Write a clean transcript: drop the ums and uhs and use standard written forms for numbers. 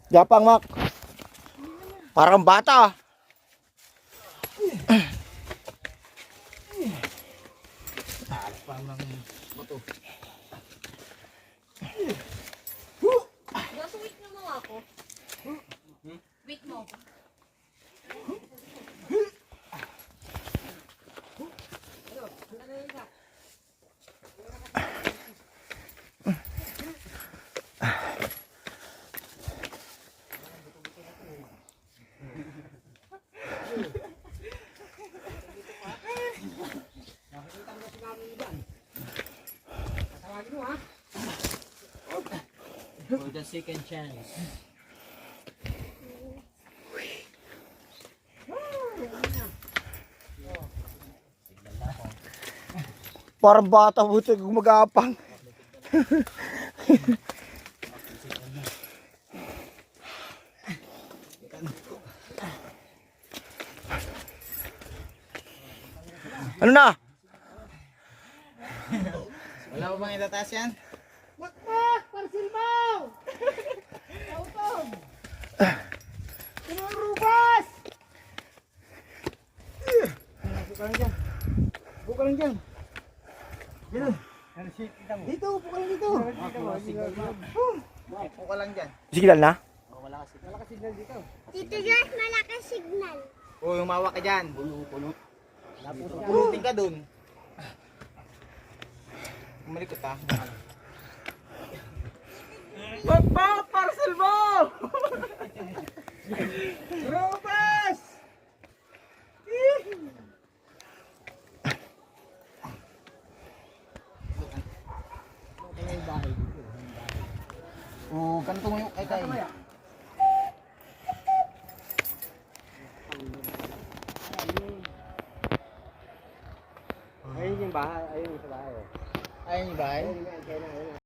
Japang, Mak. Parang bata. Gaso wait mo ako. Wait mo. For the second chance. Parang bata, buti gumagapang. Ano na? Wala ko bang itataas yan? Makmak! Parsil mo! Autom! Tinurubas! Buka lang dyan. Buka lang dyan. Dito. Dito, buka lang dito. Buka lang dyan. Signal na? Wala kasi. Wala ka signal dito. Tito Josh, malakas signal. O, umawa ka dyan. Puno. Pulutin ka dun. Umalikot ha. Makmak! Parsil mo! Rubas! O, ganito mo yung kay kay. Ayun yung bahay. Ayun yung sa bahay. Ayun yung bahay. Ayun yung